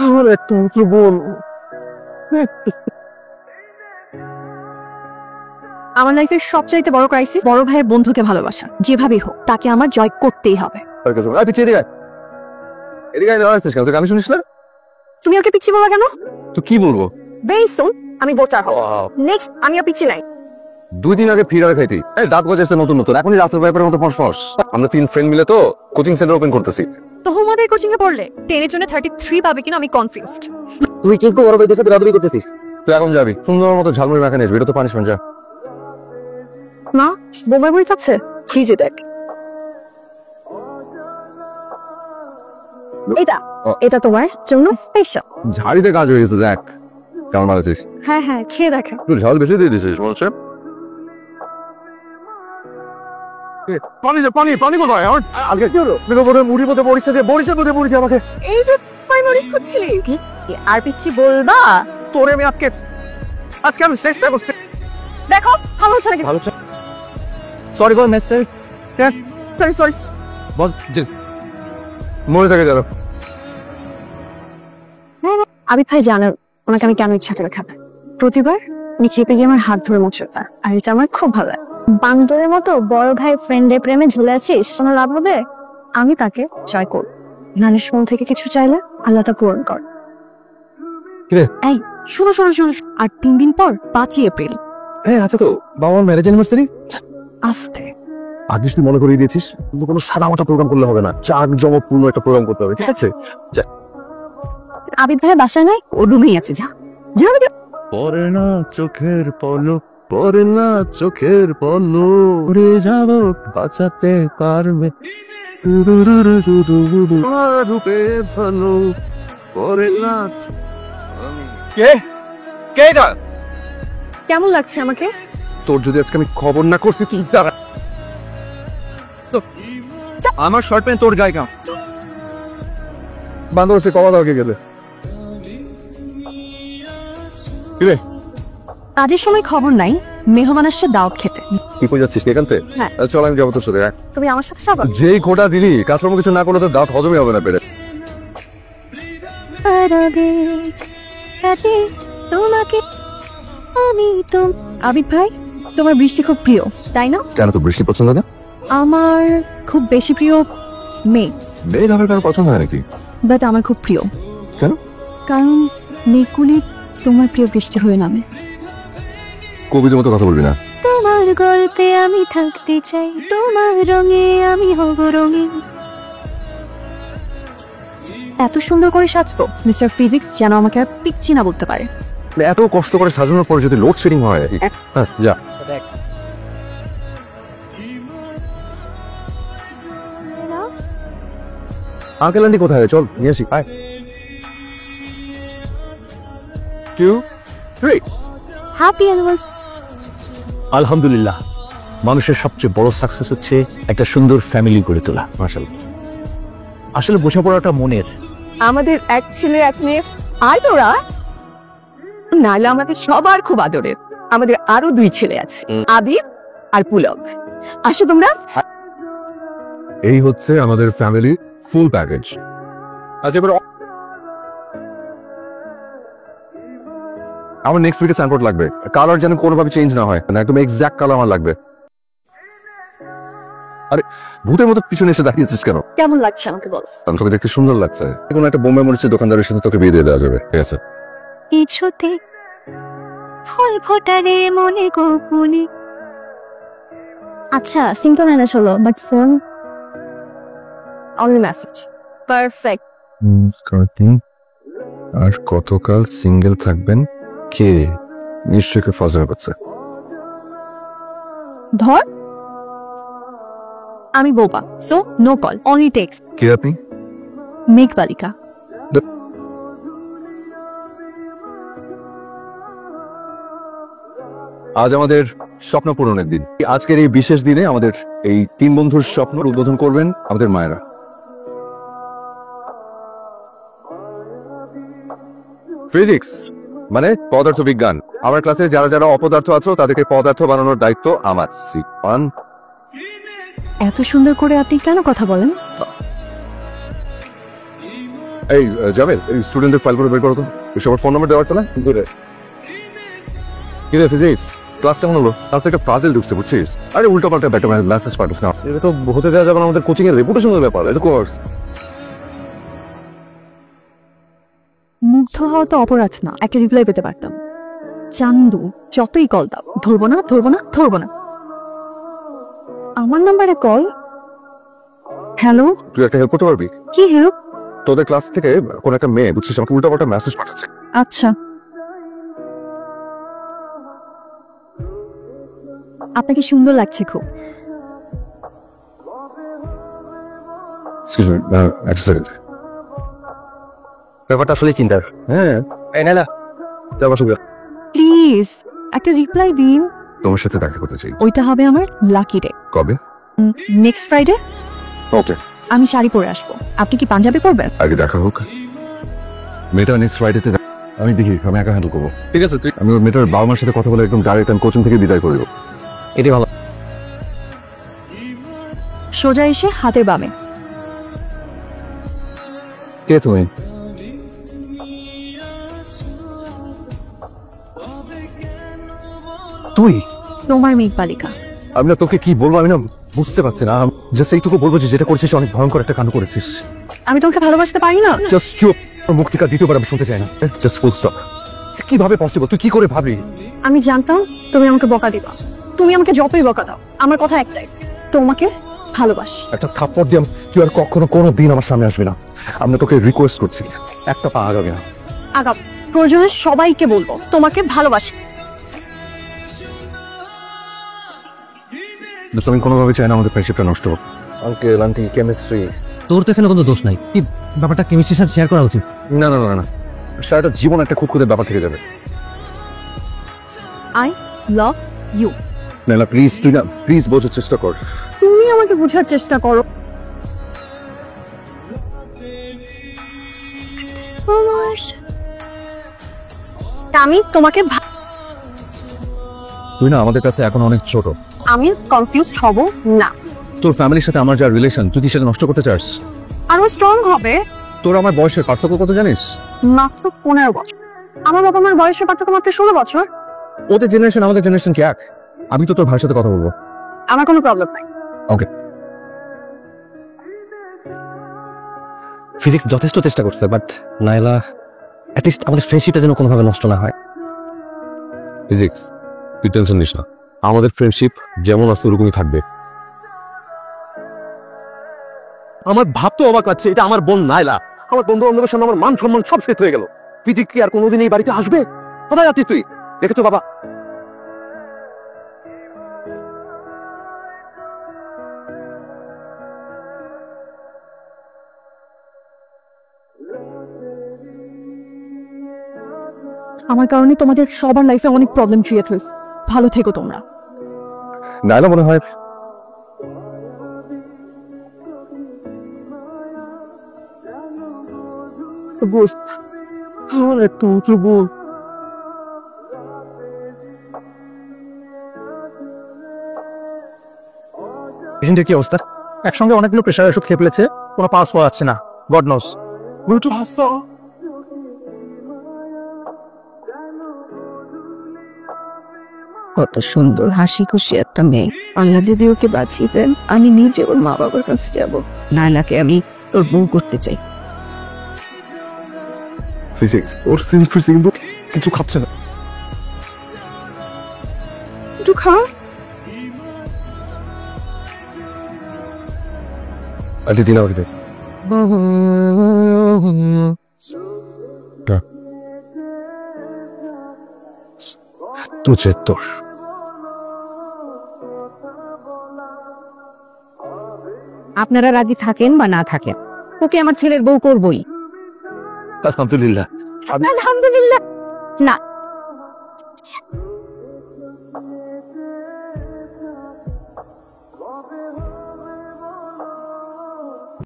আমার একটা মাত্র বোন। আমার লাইফের সবচাইতে বড় ক্রাইসিস বড় ভাইয়ের বন্ধুকে ভালোবাসা। যেভাবেই হোক তাকে আমার জয় করতেই হবে। গান শুনিস না? তুমি ওকে পিচ্ছি বলা কেন? তো কি বলবো? ভেরি সুন আমি ভোটার হব। নেক্সট আমি আর পিচ্ছি নাই। 2 দিন আগে ফিরার খাইতি দাঁত গজাইছে নতুন নতুন, এখনই রাস্তার ব্যাপারের মতো ফসফস। আমরা 3 ফ্রেন্ড মিলে তো কোচিং সেন্টার ওপেন করতেছি। তো আমাদের কোচিং এ পড়লে 10 এর জন্য 33 পাবে কিনা আমি কনফিউজড। তুই কিন্তু বড় ভাইদের সাথে রাদবি করতেছিস। তুই এখন যাবি সুন্দর মতো ঝালমুড়ি মাখা নিয়ে আসবি, এটা তো পানিশমেন্ট। যা না বোমার বড়ি আছে ফ্রিজে দেখ। এটা তোমার জন্য স্পেশাল। ঝাড়িতে কাজ হয়ে গেছে, দেখ কেমন মারাছিস। হ্যাঁ হ্যাঁ খেয়ে দেখো। তুই ঝাল বেশি দিয়ে দিছিস মনে হচ্ছে। পানি কোথায় আমার? আজকে কি হলো? মুড়ির মধ্যে বড়িছে দিয়ে বড়িছে মধ্যে মুড়ি দিয়ে আমাকে। এই যে পাই মরিচ খুঁজছিলি আর পিচ্ছি বলবা তোরে আমি আজকে আমি চেষ্টা করছি। দেখো ভালো হচ্ছে নাকি? ভালো sorry for message. Sorry sorry boss মনে থাকে জানো। আবিদ ভাই জানেন ওনাকে আমি কেন ইচ্ছা করে খাবে। প্রতিবার উনি খেপে গিয়ে আমার হাত ধরে মুছতে, আর এটা আমার খুব ভালো লাগে। বান্দরের মতো বড় ভাই ফ্রেন্ডের প্রেমে ঝুলে আছিস, কোনো লাভ হবে? আমি তাকে জয় করব। মানুষ মন থেকে কিছু চাইলে আল্লাহ তা পূরণ কর। এই শোনো শোনো শোনো, আর 3 দিন পর 5ই এপ্রিল। হ্যাঁ আচ্ছা, তো বাবার ম্যারেজ অ্যানিভার্সারি আস্তে আগে তুই মনে করিয়ে দিয়েছিস। কিন্তু কোনো সাদা মাটা প্রোগ্রাম করলে হবে না, জাঁকজমকপূর্ণ একটা প্রোগ্রাম করতে হবে, ঠিক আছে? আবিদ ভাই বাসায় নাই, ও রুমেই আছে। যা যা পরে না চোখের পলক, পরে না চোখের পলক, উড়ে যাব বাঁচাতে পারবে রূপের ঝলক, পরে না। কে কে এটা? কেমন লাগছে আমাকে? তোর যদি আজকে আমি খবর না করছি তুই জানা আমার শর্ট প্যান্ট তোর গায়ে কাম বান্দর সে কবা দাও গেলে। কিরে কাজের সময় খবর নাই, মেহমান আসছে দাওয়াত খেতে। কি কই যাচ্ছিস এখান থেকে? হ্যাঁ চল আমি যাবো তোর সাথে। তুমি আমার সাথে যাবে? যেই খোটা দিলি কাজকর্ম কিছু না করলে তো দাঁত হজমই হবে না পেরে। তোমাকে আমি তো। আবিদ ভাই তোমার বৃষ্টি খুব প্রিয় তাই না? কেন তো বৃষ্টি পছন্দ না? আমার খুব বেশি প্রিয় মেঘ। মেঘ আমার কারো পছন্দ হয় নাকি? বাট আমার খুব প্রিয়। কেন? কারণ মেঘগুলি তোমার প্রিয় বৃষ্টি হয়ে নামে। কবিদের মতো কথা বলবি না। তোমার গল্পে আমি থাকতে চাই, তোমার রঙে আমি হব রঙিন। এত সুন্দর করে সাজবো মিস্টার ফিজিক্স যেন আমাকে আর পিচ্ছি না বলতে পারে। এত কষ্ট করে সাজানোর পর যদি লোডশেডিং হয়। যা আঙ্কেল আন্টি কোথায়? চল নিয়ে আসি। আয় 2 3 হ্যাপি অ্যানিভার্সারি। আলহামদুলিল্লাহ, মানুষের সবচেয়ে বড় সাকসেস হচ্ছে একটা সুন্দর ফ্যামিলি গড়ে তোলা। মাশাআল্লাহ। আসলে বোঝাপড়াটা মনের। আমাদের এক ছেলে এক মেয়ে, আর তোরা নাইলে আমাদের সবার খুব আদরের। আমাদের আরো 2 ছেলে আছে, আবিদ আর পুলক। আসো তোমরা। এই হচ্ছে আমাদের ফ্যামিলি ফুল প্যাকেজ। আচ্ছা এবার আমার নেক্সট উইকে স্যাম্পল লাগবে। কালার যেন কোনোভাবে চেঞ্জ না হয়, একদম এক্সাক্ট কালার আমার লাগবে। আরে ভূতের মতো পিছনে এসে দাঁড়িয়েছিস কেন? কেমন লাগছে আমাকে বল? তোকে দেখতে সুন্দর লাগছে। কোনো একটা বোম্বে মরিচের দোকানদারের সাথে তোকে বিয়ে দিয়ে দেওয়া যাবে, ঠিক আছে? কিছুতে ফুল ফোটারে মনে গোপনে। আচ্ছা সিম্পল ম্যানেজ হলো, but phone only message. Perfect. আর কতকাল সিঙ্গেল থাকবেন? কে? নিশ্চয়ই কেউ ফাজলামি করছে। ধর আমি বোবা, so no call, only text. কে আপনি? মেঘ বালিকা। আজ আমাদের স্বপ্ন পূরণের দিন। আজকের এই বিশেষ দিনে আমাদের এই 3 বন্ধুর স্বপ্ন উদ্বোধন করবেন আমাদের মায়েরা। ফিজিক্স মানে পদার্থ বিজ্ঞান। আমার ক্লাসে যারা যারা অপদার্থ আছো তাদেরকে পদার্থ বানানোর দায়িত্ব আমার। এত সুন্দর করে আপনি কেন কথা বলেন? এই যাবে এই স্টুডেন্টের ফাইল করে বের করো তো সবার ফোন নাম্বার দেওয়া আছে না দূরে কি রে ফিজিক্স ক্লাস কেমন হলো ক্লাসে একটা পাজল ঢুকছে বুঝছিস আরে উল্টো পাল্টা ব্যাটা মেসেজ পাঠাস না এটা তো হতে দেওয়া যাবে না আমাদের কোচিং এর রেপুটেশনের ব্যাপার অফ কোর্স মুগ্ধ হওয়া তো অপরাধ না, একটা রিপ্লাই পেতে পারতাম। চান্দু যতই কল দাও, ধরবো না ধরবো না ধরবো না। আমার নাম্বারে কল। হ্যালো, তুই একটা হেল্প করতে পারবি কি হেল্প? তোদের ক্লাস থেকে কোন একটা মেয়ে বুঝছিস আমাকে উল্টো পাল্টা মেসেজ পাঠাচ্ছে আচ্ছা, আপনাকে সুন্দর লাগছে খুব। এক্সকিউজ মি একটা সেকেন্ড ব্যাপারটা আসলে চিন্তার। হ্যাঁ এই নাইলা যাবার সুবিধা প্লিজ একটা রিপ্লাই দিন। তোমার সাথে দেখা করতে চাই ওইটা হবে আমার লাকি ডে। কবে নেক্সট ফ্রাইডে। ওকে আমি শাড়ি পরে আসবো, আপনি কি পাঞ্জাবি পরবেন? আগে দেখা হোক মেয়েটা নেক্সট ফ্রাইডেতে আমি দেখি আমি একা হ্যান্ডেল করবো ঠিক আছে তুই আমি ওই মেয়েটার বাবা মার সাথে কথা বলে একদম ডাইরেক্ট আমি কোচিং থেকে বিদায় করে দেবো এটাই ভালো। সোজা এসে হাতের বামে। কে তুমি তুই তোমার মেঘ বালিকা। আমি না তোকে কি বলবো, আমি না বুঝতে পারছি না। জাস্ট এইটুকু বলবো যে যেটা করেছিস অনেক ভয়ঙ্কর একটা কাণ্ড করেছিস। আমি তোমাকে ভালোবাসতে পারি না। জাস্ট চুপ। মুক্তিকা দ্বিতীয়বার আমি শুনতে চাই না। Just full stop. কিভাবে পসিবল? তুই কি করে ভাবলি? আমি জানতাম তুমি আমাকে বকা দিবা। তুমি আমাকে যতই বকা দাও, আমার কথা একটাই, তোমাকে ভালোবাসি। একটা থাপ্পড় দিয়ে তুই আর কখনো কোনো দিন আমার সামনে আসবি না। আমি তোকে রিকোয়েস্ট করছি, একটা পা আগাবি না। আগাম প্রয়োজনে সবাইকে বলবো তোমাকে ভালোবাসি। আমি কোনোভাবে চাই না আমাদের ফ্রেন্ডশিপটা নষ্ট হোক। আঙ্কেল আন্টি কেমিস্ট্রি তোর তো এখানে কোনো দোষ নাই। কি ব্যাপারটা কেমিস্ট্রির সাথে শেয়ার করা উচিত। না না না না সারাটা জীবন একটা খুঁতখুঁতে ব্যাপার থেকে যাবে। I love you. না না প্লিজ তুই না প্লিজ বোঝার চেষ্টা কর। তুমি আমাকে বোঝার চেষ্টা করো। আমি তোমাকে তুই না আমাদের কাছে এখন অনেক ছোট। আমি কনফিউজড হব না। তোর ফ্যামিলির সাথে আমার যা রিলেশন তুই কি সেটা নষ্ট করতে চাস? আরো স্ট্রং হবে। তোর আমার বয়সের পার্থক্য কত জানিস? মাত্র 15 বছর। আমার বাবা মার বয়সের পার্থক্য মাত্র 16 বছর। ওদের জেনারেশন আমাদের জেনারেশন কি এক? আমি তো তোর ভাইয়ের সাথে কথা বলবো। আমার কোনো প্রবলেম নাই। ওকে ফিজিক্স যথেষ্ট চেষ্টা করছে, বাট নাইলা অ্যাটলিস্ট আমাদের ফ্রেন্ডশিপটা যেন কোনোভাবে নষ্ট না হয়। ফিজিক্স তুই টেনশন নিস না, আমাদের ফ্রেন্ডশিপ যেমন আছে ওরকমই থাকবে। আমার ভাবতে অবাক লাগছে, এটা আমার বোন নাইলা। আমার বন্ধু বান্ধবের সামনে আমার মান সম্মান সব শেষ হয়ে গেল। ফিজিক্স কি আর কোনোদিন এই বাড়িতে আসবে? কোথায় আছিস তুই? দেখেছো বাবা? আমার কারণে তোমাদের সবার লাইফে অনেক প্রবলেম ক্রিয়েট হয়েছে। ভালো থেকো তোমরা। নাইলা মনে হয় বস আমার একটু উঁচু বল। পেশেন্টের কি অবস্থা? একসঙ্গে অনেকগুলো প্রেশার ওষুধ খেয়ে ফেলেছে, কোনো পাস পাওয়া যাচ্ছে না। God knows. একটু হাসো। কত সুন্দর হাসি খুশি একটা মেয়ে। আল্লাহ যদি ওকে বাঁচিয়ে দেন, আমি নিজে ওর মা বাবার কাছে যাব। নাইলাকে আমি তোর বউ করতে চাই। ফিজিক্স ওর সিনফিক্স কিন্তু কিছু খাচ্ছে না। একটু খা। আন্টি দিন আমাকে দে। তুঝে তোর আপনারা রাজি থাকেন বা না থাকেন, ওকে আমার ছেলের বউ করবই। আলহামদুলিল্লাহ। আলহামদুলিল্লাহ। না